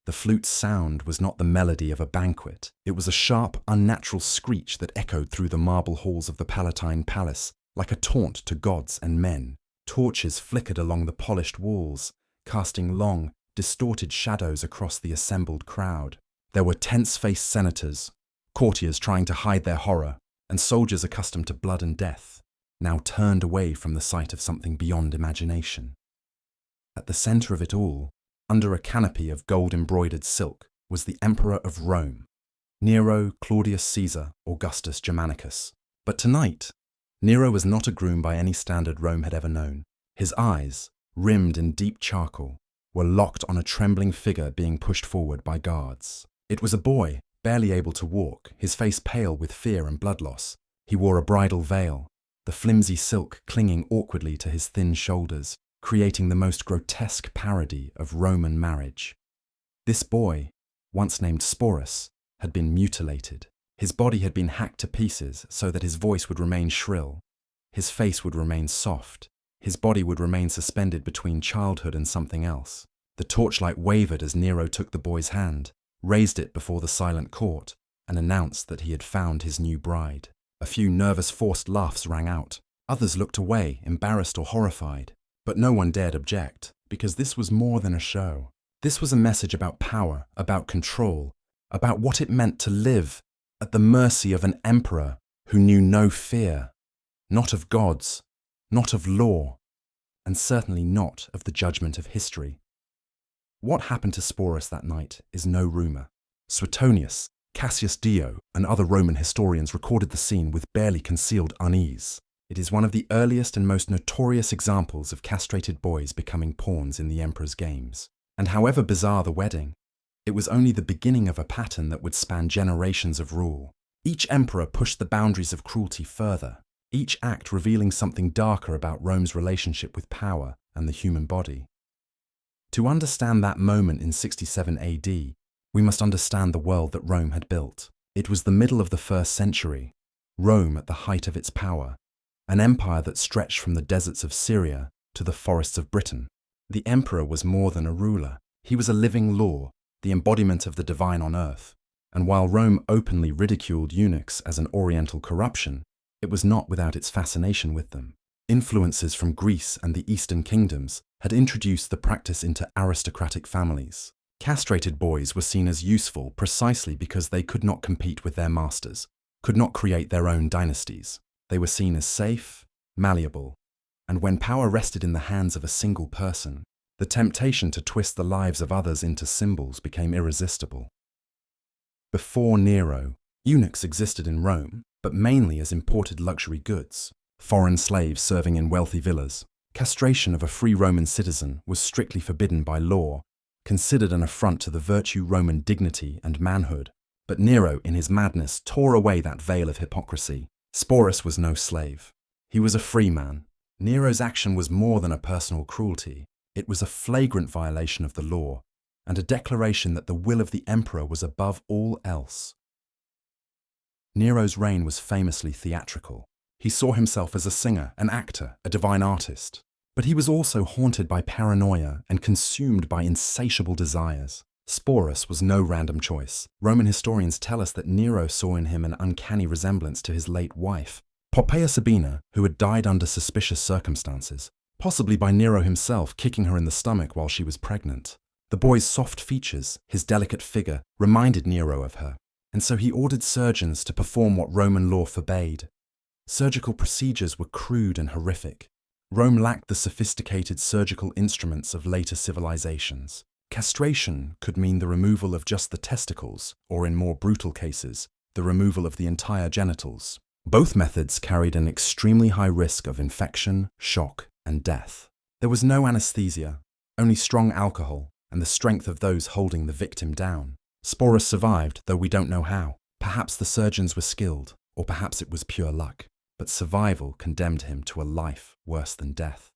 The flute's sound was not the melody of a banquet. It was a sharp, unnatural screech that echoed through the marble halls of the Palatine Palace, like a taunt to gods and men. Torches flickered along the polished walls, casting long, distorted shadows across the assembled crowd. There were tense-faced senators, courtiers trying to hide their horror, and soldiers accustomed to blood and death, now turned away from the sight of something beyond imagination. At the center of it all, under a canopy of gold-embroidered silk, was the Emperor of Rome, Nero Claudius Caesar Augustus Germanicus. But tonight, Nero was not a groom by any standard Rome had ever known. His eyes, rimmed in deep charcoal, were locked on a trembling figure being pushed forward by guards. It was a boy, barely able to walk, his face pale with fear and blood loss. He wore a bridal veil, the flimsy silk clinging awkwardly to his thin shoulders, creating the most grotesque parody of Roman marriage. This boy, once named Sporus, had been mutilated. His body had been hacked to pieces so that his voice would remain shrill, his face would remain soft, his body would remain suspended between childhood and something else. The torchlight wavered as Nero took the boy's hand, raised it before the silent court, and announced that he had found his new bride. A few nervous, forced laughs rang out. Others looked away, embarrassed or horrified. But no one dared object, because this was more than a show. This was a message about power, about control, about what it meant to live at the mercy of an emperor who knew no fear, not of gods, not of law, and certainly not of the judgment of history. What happened to Sporus that night is no rumor. Suetonius, Cassius Dio, and other Roman historians recorded the scene with barely concealed unease. It is one of the earliest and most notorious examples of castrated boys becoming pawns in the emperor's games. And however bizarre the wedding, it was only the beginning of a pattern that would span generations of rule. Each emperor pushed the boundaries of cruelty further, each act revealing something darker about Rome's relationship with power and the human body. To understand that moment in 67 AD, we must understand the world that Rome had built. It was the middle of the 1st century, Rome at the height of its power, an empire that stretched from the deserts of Syria to the forests of Britain. The emperor was more than a ruler. He was a living law, the embodiment of the divine on earth. And while Rome openly ridiculed eunuchs as an oriental corruption, it was not without its fascination with them. Influences from Greece and the Eastern kingdoms had introduced the practice into aristocratic families. Castrated boys were seen as useful precisely because they could not compete with their masters, could not create their own dynasties. They were seen as safe, malleable, and when power rested in the hands of a single person, the temptation to twist the lives of others into symbols became irresistible. Before Nero, eunuchs existed in Rome, but mainly as imported luxury goods, foreign slaves serving in wealthy villas. Castration of a free Roman citizen was strictly forbidden by law, considered an affront to the virtue Roman dignity and manhood. But Nero, in his madness, tore away that veil of hypocrisy. Sporus was no slave. He was a free man. Nero's action was more than a personal cruelty. It was a flagrant violation of the law, and a declaration that the will of the emperor was above all else. Nero's reign was famously theatrical. He saw himself as a singer, an actor, a divine artist. But he was also haunted by paranoia and consumed by insatiable desires. Sporus was no random choice. Roman historians tell us that Nero saw in him an uncanny resemblance to his late wife, Poppaea Sabina, who had died under suspicious circumstances, possibly by Nero himself kicking her in the stomach while she was pregnant. The boy's soft features, his delicate figure, reminded Nero of her, and so he ordered surgeons to perform what Roman law forbade. Surgical procedures were crude and horrific. Rome lacked the sophisticated surgical instruments of later civilizations. Castration could mean the removal of just the testicles, or in more brutal cases, the removal of the entire genitals. Both methods carried an extremely high risk of infection, shock, and death. There was no anesthesia, only strong alcohol and the strength of those holding the victim down. Sporus survived, though we don't know how. Perhaps the surgeons were skilled, or perhaps it was pure luck. But survival condemned him to a life worse than death.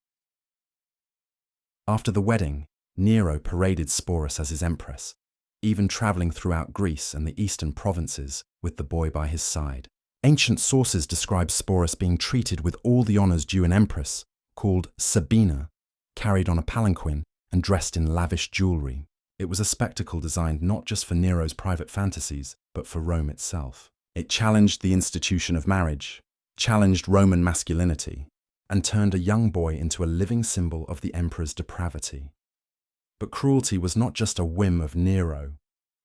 After the wedding, Nero paraded Sporus as his empress, even traveling throughout Greece and the eastern provinces with the boy by his side. Ancient sources describe Sporus being treated with all the honors due an empress, called Sabina, carried on a palanquin and dressed in lavish jewelry. It was a spectacle designed not just for Nero's private fantasies, but for Rome itself. It challenged the institution of marriage, challenged Roman masculinity, and turned a young boy into a living symbol of the emperor's depravity. But cruelty was not just a whim of Nero.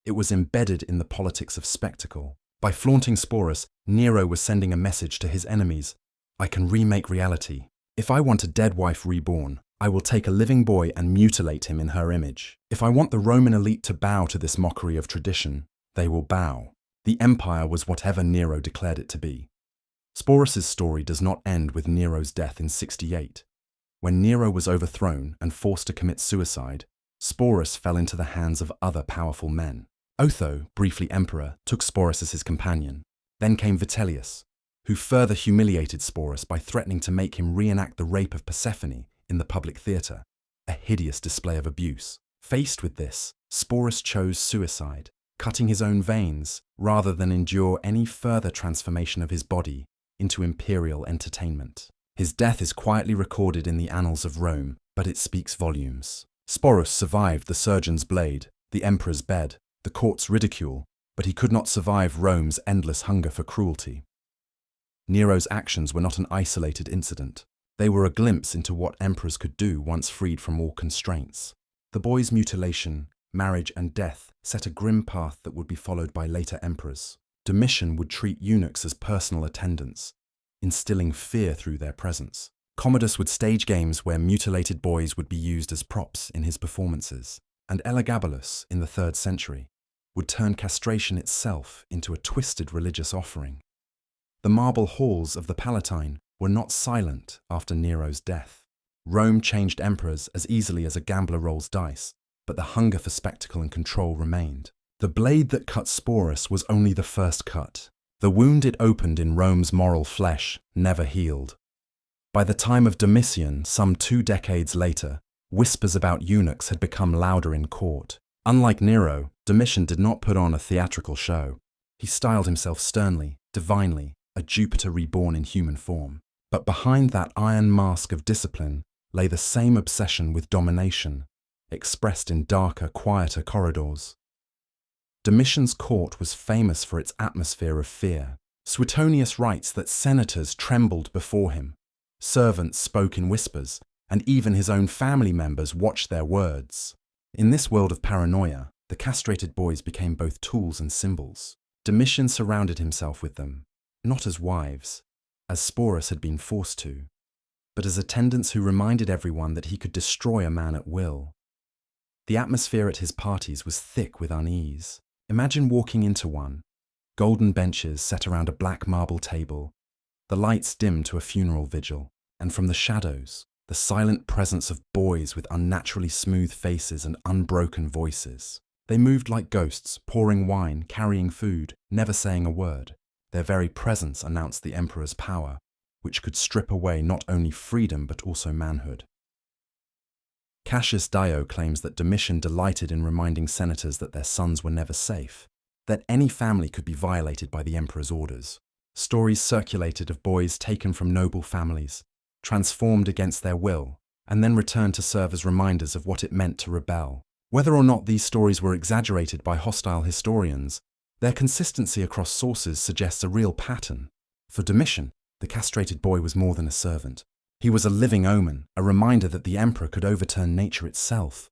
It was embedded in the politics of spectacle. By flaunting Sporus, Nero was sending a message to his enemies: I can remake reality. If I want a dead wife reborn, I will take a living boy and mutilate him in her image. If I want the Roman elite to bow to this mockery of tradition, they will bow. The empire was whatever Nero declared it to be. Sporus's story does not end with Nero's death in 68. When Nero was overthrown and forced to commit suicide, Sporus fell into the hands of other powerful men. Otho, briefly emperor, took Sporus as his companion. Then came Vitellius, who further humiliated Sporus by threatening to make him reenact the rape of Persephone in the public theatre, a hideous display of abuse. Faced with this, Sporus chose suicide, cutting his own veins rather than endure any further transformation of his body into imperial entertainment. His death is quietly recorded in the annals of Rome, but it speaks volumes. Sporus survived the surgeon's blade, the emperor's bed, the court's ridicule, but he could not survive Rome's endless hunger for cruelty. Nero's actions were not an isolated incident. They were a glimpse into what emperors could do once freed from all constraints. The boy's mutilation, marriage, and death set a grim path that would be followed by later emperors. Domitian would treat eunuchs as personal attendants, instilling fear through their presence. Commodus would stage games where mutilated boys would be used as props in his performances. And Elagabalus, in the 3rd century, would turn castration itself into a twisted religious offering. The marble halls of the Palatine were not silent after Nero's death. Rome changed emperors as easily as a gambler rolls dice, but the hunger for spectacle and control remained. The blade that cut Sporus was only the first cut. The wound it opened in Rome's moral flesh never healed. By the time of Domitian, some 2 decades later, whispers about eunuchs had become louder in court. Unlike Nero, Domitian did not put on a theatrical show. He styled himself sternly, divinely, a Jupiter reborn in human form. But behind that iron mask of discipline lay the same obsession with domination, expressed in darker, quieter corridors. Domitian's court was famous for its atmosphere of fear. Suetonius writes that senators trembled before him, servants spoke in whispers, and even his own family members watched their words. In this world of paranoia, the castrated boys became both tools and symbols. Domitian surrounded himself with them, not as wives, as Sporus had been forced to, but as attendants who reminded everyone that he could destroy a man at will. The atmosphere at his parties was thick with unease. Imagine walking into one, golden benches set around a black marble table, the lights dimmed to a funeral vigil, and from the shadows, the silent presence of boys with unnaturally smooth faces and unbroken voices. They moved like ghosts, pouring wine, carrying food, never saying a word. Their very presence announced the emperor's power, which could strip away not only freedom but also manhood. Cassius Dio claims that Domitian delighted in reminding senators that their sons were never safe, that any family could be violated by the emperor's orders. Stories circulated of boys taken from noble families, transformed against their will, and then returned to serve as reminders of what it meant to rebel. Whether or not these stories were exaggerated by hostile historians, their consistency across sources suggests a real pattern. For Domitian, the castrated boy was more than a servant. He was a living omen, a reminder that the emperor could overturn nature itself.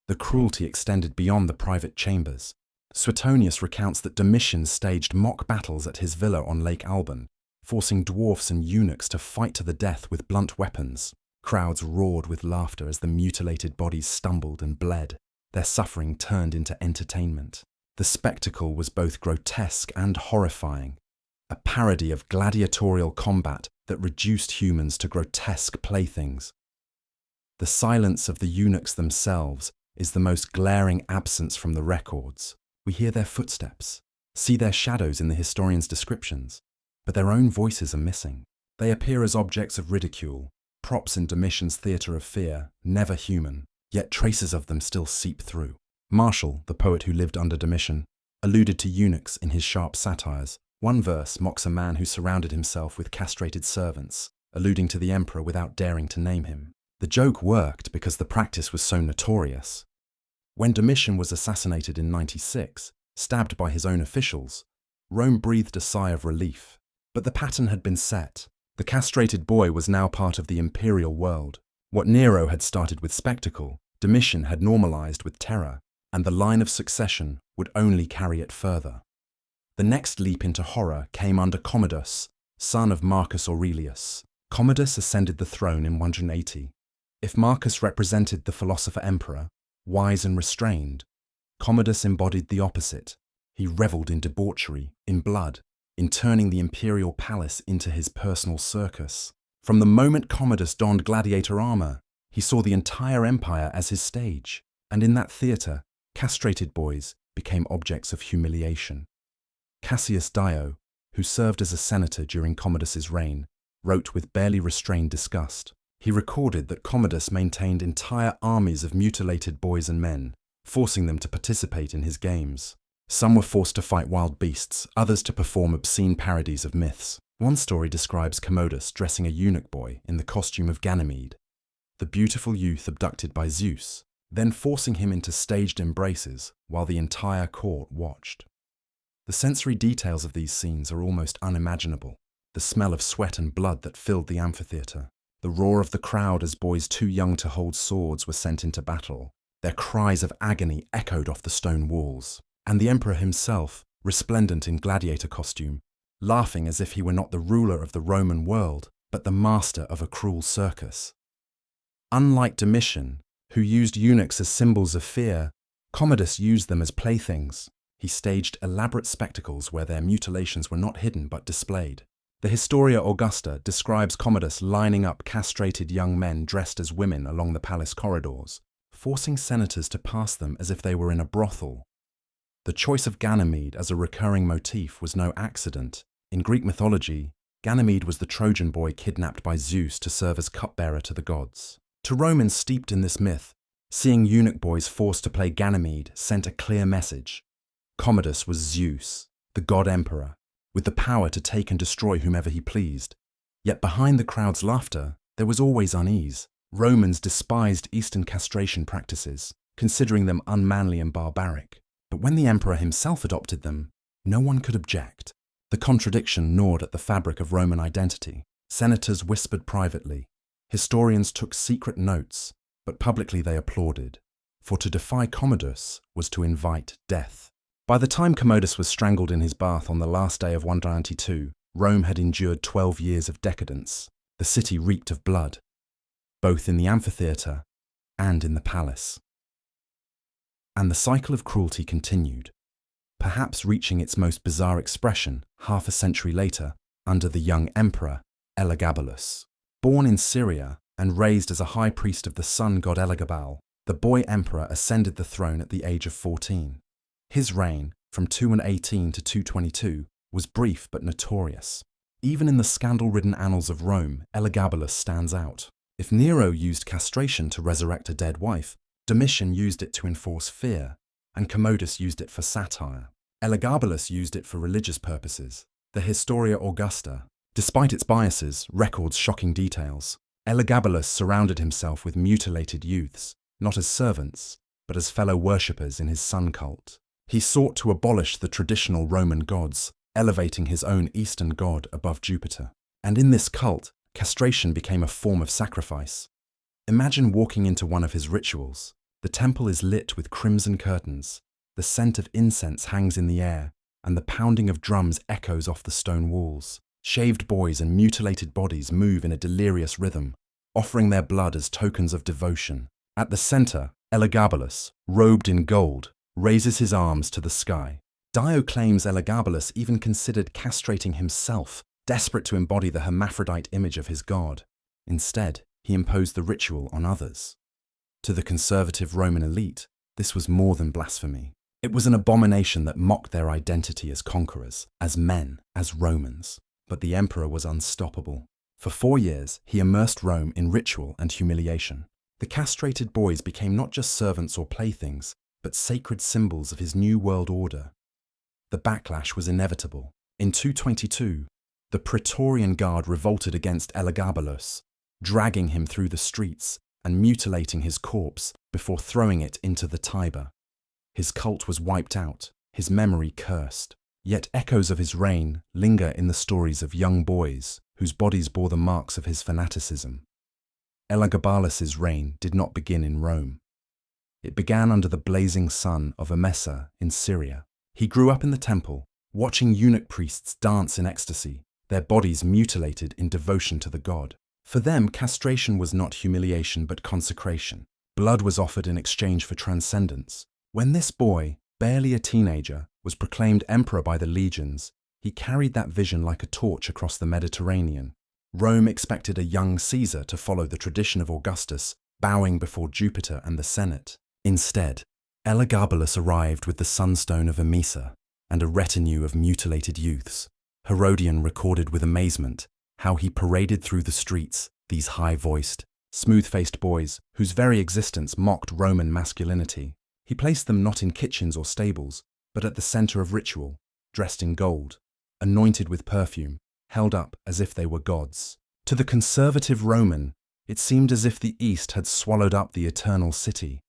The cruelty extended beyond the private chambers. Suetonius recounts that Domitian staged mock battles at his villa on Lake Alban, forcing dwarfs and eunuchs to fight to the death with blunt weapons. Crowds roared with laughter as the mutilated bodies stumbled and bled. Their suffering turned into entertainment. The spectacle was both grotesque and horrifying, a parody of gladiatorial combat that reduced humans to grotesque playthings. The silence of the eunuchs themselves is the most glaring absence from the records. We hear their footsteps, see their shadows in the historians' descriptions, but their own voices are missing. They appear as objects of ridicule, props in Domitian's theatre of fear, never human, yet traces of them still seep through. Martial, the poet who lived under Domitian, alluded to eunuchs in his sharp satires. One verse mocks a man who surrounded himself with castrated servants, alluding to the emperor without daring to name him. The joke worked because the practice was so notorious. When Domitian was assassinated in 96, stabbed by his own officials, Rome breathed a sigh of relief. But the pattern had been set. The castrated boy was now part of the imperial world. What Nero had started with spectacle, Domitian had normalized with terror, and the line of succession would only carry it further. The next leap into horror came under Commodus, son of Marcus Aurelius. Commodus ascended the throne in 180. If Marcus represented the philosopher-emperor, wise and restrained, Commodus embodied the opposite. He reveled in debauchery, in blood, in turning the imperial palace into his personal circus. From the moment Commodus donned gladiator armor, he saw the entire empire as his stage, and in that theater, castrated boys became objects of humiliation. Cassius Dio, who served as a senator during Commodus's reign, wrote with barely restrained disgust. He recorded that Commodus maintained entire armies of mutilated boys and men, forcing them to participate in his games. Some were forced to fight wild beasts, others to perform obscene parodies of myths. One story describes Commodus dressing a eunuch boy in the costume of Ganymede, the beautiful youth abducted by Zeus, then forcing him into staged embraces while the entire court watched. The sensory details of these scenes are almost unimaginable. The smell of sweat and blood that filled the amphitheater, the roar of the crowd as boys too young to hold swords were sent into battle. Their cries of agony echoed off the stone walls, and the emperor himself, resplendent in gladiator costume, laughing as if he were not the ruler of the Roman world, but the master of a cruel circus. Unlike Domitian, who used eunuchs as symbols of fear, Commodus used them as playthings. He staged elaborate spectacles where their mutilations were not hidden but displayed. The Historia Augusta describes Commodus lining up castrated young men dressed as women along the palace corridors, forcing senators to pass them as if they were in a brothel. The choice of Ganymede as a recurring motif was no accident. In Greek mythology, Ganymede was the Trojan boy kidnapped by Zeus to serve as cupbearer to the gods. To Romans steeped in this myth, seeing eunuch boys forced to play Ganymede sent a clear message. Commodus was Zeus, the god-emperor, with the power to take and destroy whomever he pleased. Yet behind the crowd's laughter, there was always unease. Romans despised Eastern castration practices, considering them unmanly and barbaric. But when the emperor himself adopted them, no one could object. The contradiction gnawed at the fabric of Roman identity. Senators whispered privately. Historians took secret notes, but publicly they applauded. For to defy Commodus was to invite death. By the time Commodus was strangled in his bath on the last day of 192, Rome had endured 12 years of decadence. The city reeked of blood, both in the amphitheater and in the palace. And the cycle of cruelty continued, perhaps reaching its most bizarre expression half a century later under the young emperor Elagabalus. Born in Syria and raised as a high priest of the sun god Elagabal, the boy emperor ascended the throne at the age of 14. His reign, from 218 to 222, was brief but notorious. Even in the scandal-ridden annals of Rome, Elagabalus stands out. If Nero used castration to resurrect a dead wife, Domitian used it to enforce fear, and Commodus used it for satire. Elagabalus used it for religious purposes. The Historia Augusta, despite its biases, records shocking details. Elagabalus surrounded himself with mutilated youths, not as servants, but as fellow worshippers in his sun cult. He sought to abolish the traditional Roman gods, elevating his own Eastern god above Jupiter. And in this cult, castration became a form of sacrifice. Imagine walking into one of his rituals. The temple is lit with crimson curtains, the scent of incense hangs in the air, and the pounding of drums echoes off the stone walls. Shaved boys and mutilated bodies move in a delirious rhythm, offering their blood as tokens of devotion. At the center, Elagabalus, robed in gold, raises his arms to the sky. Dio claims Elagabalus even considered castrating himself, desperate to embody the hermaphrodite image of his god. Instead, he imposed the ritual on others. To the conservative Roman elite, this was more than blasphemy. It was an abomination that mocked their identity as conquerors, as men, as Romans. But the emperor was unstoppable. For 4 years, he immersed Rome in ritual and humiliation. The castrated boys became not just servants or playthings, but sacred symbols of his new world order. The backlash was inevitable. In 222, the Praetorian Guard revolted against Elagabalus, dragging him through the streets, and mutilating his corpse before throwing it into the Tiber. His cult was wiped out, his memory cursed. Yet echoes of his reign linger in the stories of young boys whose bodies bore the marks of his fanaticism. Elagabalus's reign did not begin in Rome. It began under the blazing sun of Emesa in Syria. He grew up in the temple, watching eunuch priests dance in ecstasy, their bodies mutilated in devotion to the god. For them, castration was not humiliation but consecration. Blood was offered in exchange for transcendence. When this boy, barely a teenager, was proclaimed emperor by the legions, he carried that vision like a torch across the Mediterranean. Rome expected a young Caesar to follow the tradition of Augustus, bowing before Jupiter and the Senate. Instead, Elagabalus arrived with the sunstone of Emesa and a retinue of mutilated youths. Herodian recorded with amazement how he paraded through the streets these high-voiced, smooth-faced boys whose very existence mocked Roman masculinity. He placed them not in kitchens or stables, but at the center of ritual, dressed in gold, anointed with perfume, held up as if they were gods. To the conservative Roman, it seemed as if the East had swallowed up the eternal city.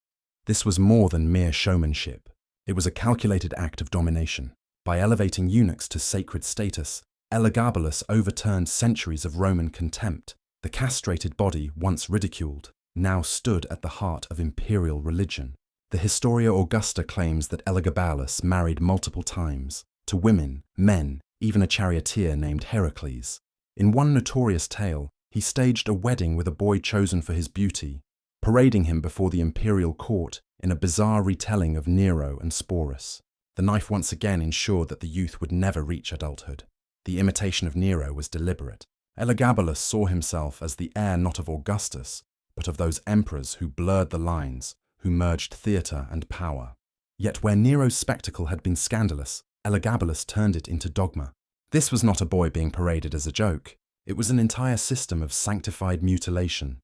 This was more than mere showmanship. It was a calculated act of domination. By elevating eunuchs to sacred status, Elagabalus overturned centuries of Roman contempt. The castrated body, once ridiculed, now stood at the heart of imperial religion. The Historia Augusta claims that Elagabalus married multiple times, to women, men, even a charioteer named Heracles. In one notorious tale, he staged a wedding with a boy chosen for his beauty, parading him before the imperial court in a bizarre retelling of Nero and Sporus. The knife once again ensured that the youth would never reach adulthood. The imitation of Nero was deliberate. Elagabalus saw himself as the heir not of Augustus, but of those emperors who blurred the lines, who merged theatre and power. Yet where Nero's spectacle had been scandalous, Elagabalus turned it into dogma. This was not a boy being paraded as a joke. It was an entire system of sanctified mutilation.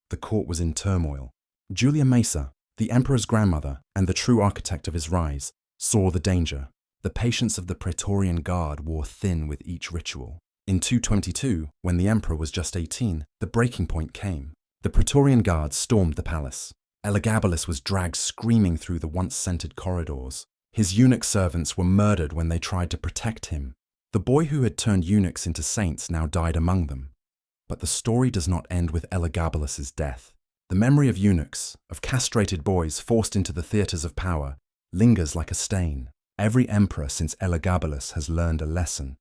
The court was in turmoil. Julia Maesa, the emperor's grandmother and the true architect of his rise, saw the danger. The patience of the Praetorian Guard wore thin with each ritual. In 222, when the emperor was just 18, the breaking point came. The Praetorian Guard stormed the palace. Elagabalus was dragged screaming through the once-scented corridors. His eunuch servants were murdered when they tried to protect him. The boy who had turned eunuchs into saints now died among them. But the story does not end with Elagabalus's death. The memory of eunuchs, of castrated boys forced into the theatres of power, lingers like a stain. Every emperor since Elagabalus has learned a lesson.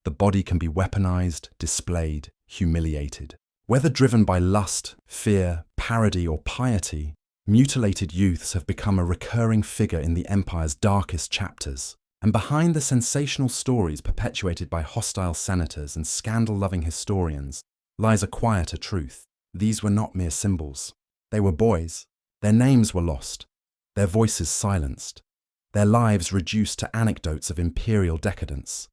The body can be weaponized, displayed, humiliated. Whether driven by lust, fear, parody, or piety, mutilated youths have become a recurring figure in the empire's darkest chapters. And behind the sensational stories perpetuated by hostile senators and scandal-loving historians lies a quieter truth. These were not mere symbols. They were boys. Their names were lost, their voices silenced, their lives reduced to anecdotes of imperial decadence.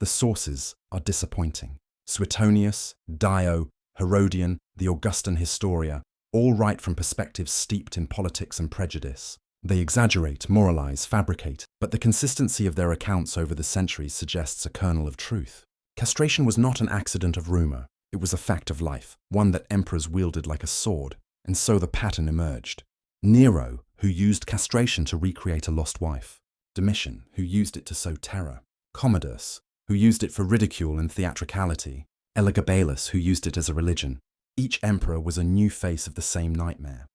The sources are disappointing. Suetonius, Dio, Herodian, the Augustan Historia, all write from perspectives steeped in politics and prejudice. They exaggerate, moralize, fabricate, but the consistency of their accounts over the centuries suggests a kernel of truth. Castration was not an accident of rumor. It was a fact of life, one that emperors wielded like a sword, and so the pattern emerged. Nero, who used castration to recreate a lost wife. Domitian, who used it to sow terror. Commodus, who used it for ridicule and theatricality. Elagabalus, who used it as a religion. Each emperor was a new face of the same nightmare.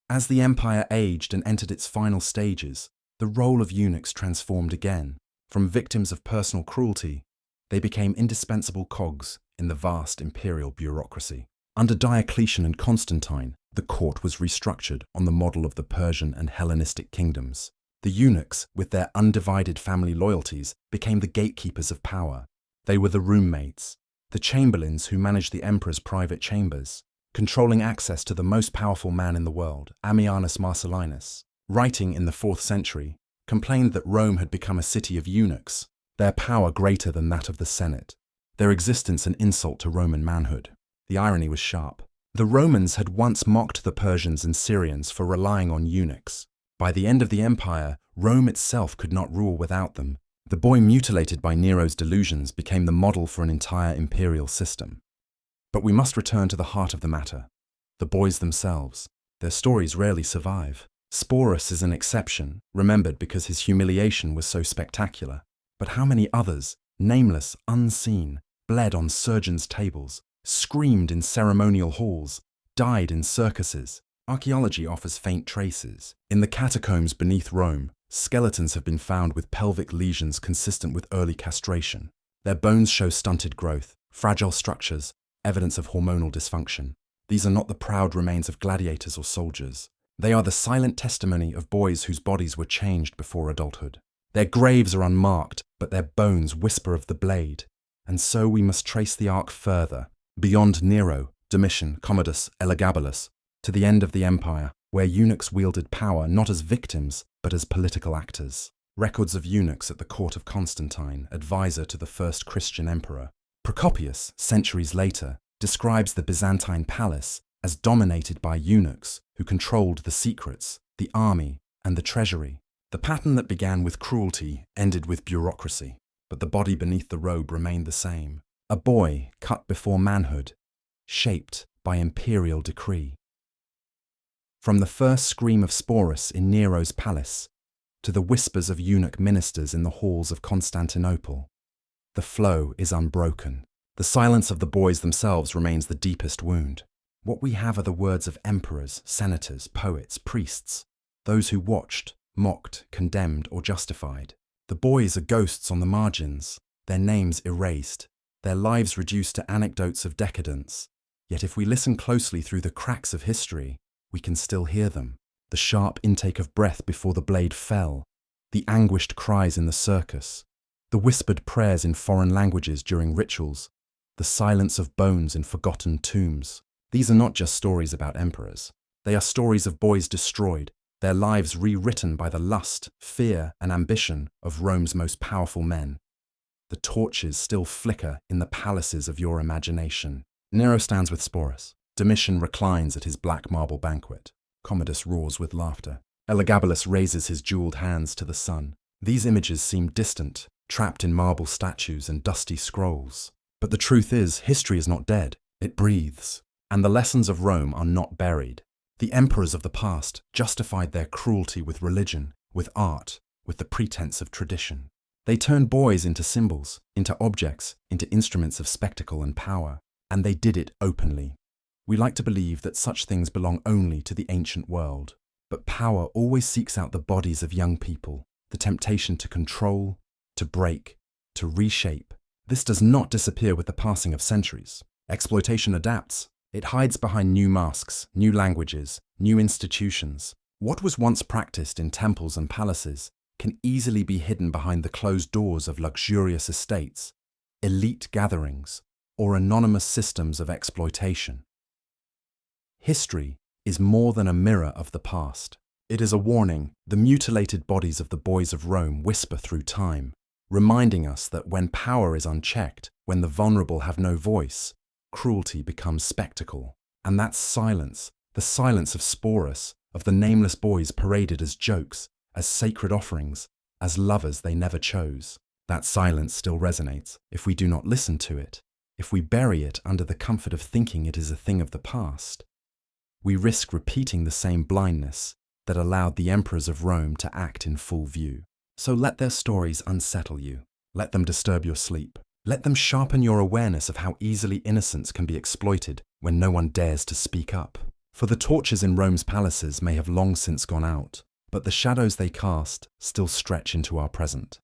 As the empire aged and entered its final stages, the role of eunuchs transformed again. From victims of personal cruelty, they became indispensable cogs in the vast imperial bureaucracy. Under Diocletian and Constantine, the court was restructured on the model of the Persian and Hellenistic kingdoms. The eunuchs, with their undivided family loyalties, became the gatekeepers of power. They were the roommates, the chamberlains who managed the emperor's private chambers, controlling access to the most powerful man in the world, Ammianus Marcellinus, writing in the 4th century, complained that Rome had become a city of eunuchs, their power greater than that of the Senate, their existence an insult to Roman manhood. The irony was sharp. The Romans had once mocked the Persians and Syrians for relying on eunuchs. By the end of the empire, Rome itself could not rule without them. The boy mutilated by Nero's delusions became the model for an entire imperial system. But we must return to the heart of the matter. the boys themselves. Their stories rarely survive. Sporus is an exception, remembered because his humiliation was so spectacular. But how many others, nameless, unseen, bled on surgeons' tables, screamed in ceremonial halls, died in circuses? Archaeology offers faint traces. In the catacombs beneath Rome, skeletons have been found with pelvic lesions consistent with early castration. Their bones show stunted growth, fragile structures, evidence of hormonal dysfunction. These are not the proud remains of gladiators or soldiers. They are the silent testimony of boys whose bodies were changed before adulthood. Their graves are unmarked, but their bones whisper of the blade. And so we must trace the arc further, beyond Nero, Domitian, Commodus, Elagabalus, to the end of the empire, where eunuchs wielded power not as victims, but as political actors. Records of eunuchs at the court of Constantine, advisor to the first Christian emperor. Procopius, centuries later, describes the Byzantine palace as dominated by eunuchs who controlled the secrets, the army, and the treasury. The pattern that began with cruelty ended with bureaucracy, but the body beneath the robe remained the same. A boy cut before manhood, shaped by imperial decree. From the first scream of Sporus in Nero's palace to the whispers of eunuch ministers in the halls of Constantinople, the flow is unbroken. The silence of the boys themselves remains the deepest wound. What we have are the words of emperors, senators, poets, priests, those who watched, mocked, condemned, or justified. The boys are ghosts on the margins, their names erased, their lives reduced to anecdotes of decadence. Yet if we listen closely through the cracks of history, we can still hear them. The sharp intake of breath before the blade fell, the anguished cries in the circus, the whispered prayers in foreign languages during rituals, the silence of bones in forgotten tombs. These are not just stories about emperors. They are stories of boys destroyed, their lives rewritten by the lust, fear, and ambition of Rome's most powerful men. The torches still flicker in the palaces of your imagination. Nero stands with Sporus. Domitian reclines at his black marble banquet. Commodus roars with laughter. Elagabalus raises his jeweled hands to the sun. These images seem distant, trapped in marble statues and dusty scrolls. But the truth is, history is not dead. It breathes. And the lessons of Rome are not buried. The emperors of the past justified their cruelty with religion, with art, with the pretense of tradition. They turned boys into symbols, into objects, into instruments of spectacle and power. And they did it openly. We like to believe that such things belong only to the ancient world. But power always seeks out the bodies of young people, the temptation to control, to break, to reshape. This does not disappear with the passing of centuries. Exploitation adapts. It hides behind new masks, new languages, new institutions. What was once practiced in temples and palaces can easily be hidden behind the closed doors of luxurious estates, elite gatherings, or anonymous systems of exploitation. History is more than a mirror of the past. It is a warning. The mutilated bodies of the boys of Rome whisper through time, reminding us that when power is unchecked, when the vulnerable have no voice, cruelty becomes spectacle. And that silence, the silence of Sporus, of the nameless boys paraded as jokes, as sacred offerings, as lovers they never chose. That silence still resonates if we do not listen to it. If we bury it under the comfort of thinking it is a thing of the past, we risk repeating the same blindness that allowed the emperors of Rome to act in full view. So let their stories unsettle you. Let them disturb your sleep. Let them sharpen your awareness of how easily innocence can be exploited when no one dares to speak up. For the torches in Rome's palaces may have long since gone out, but the shadows they cast still stretch into our present.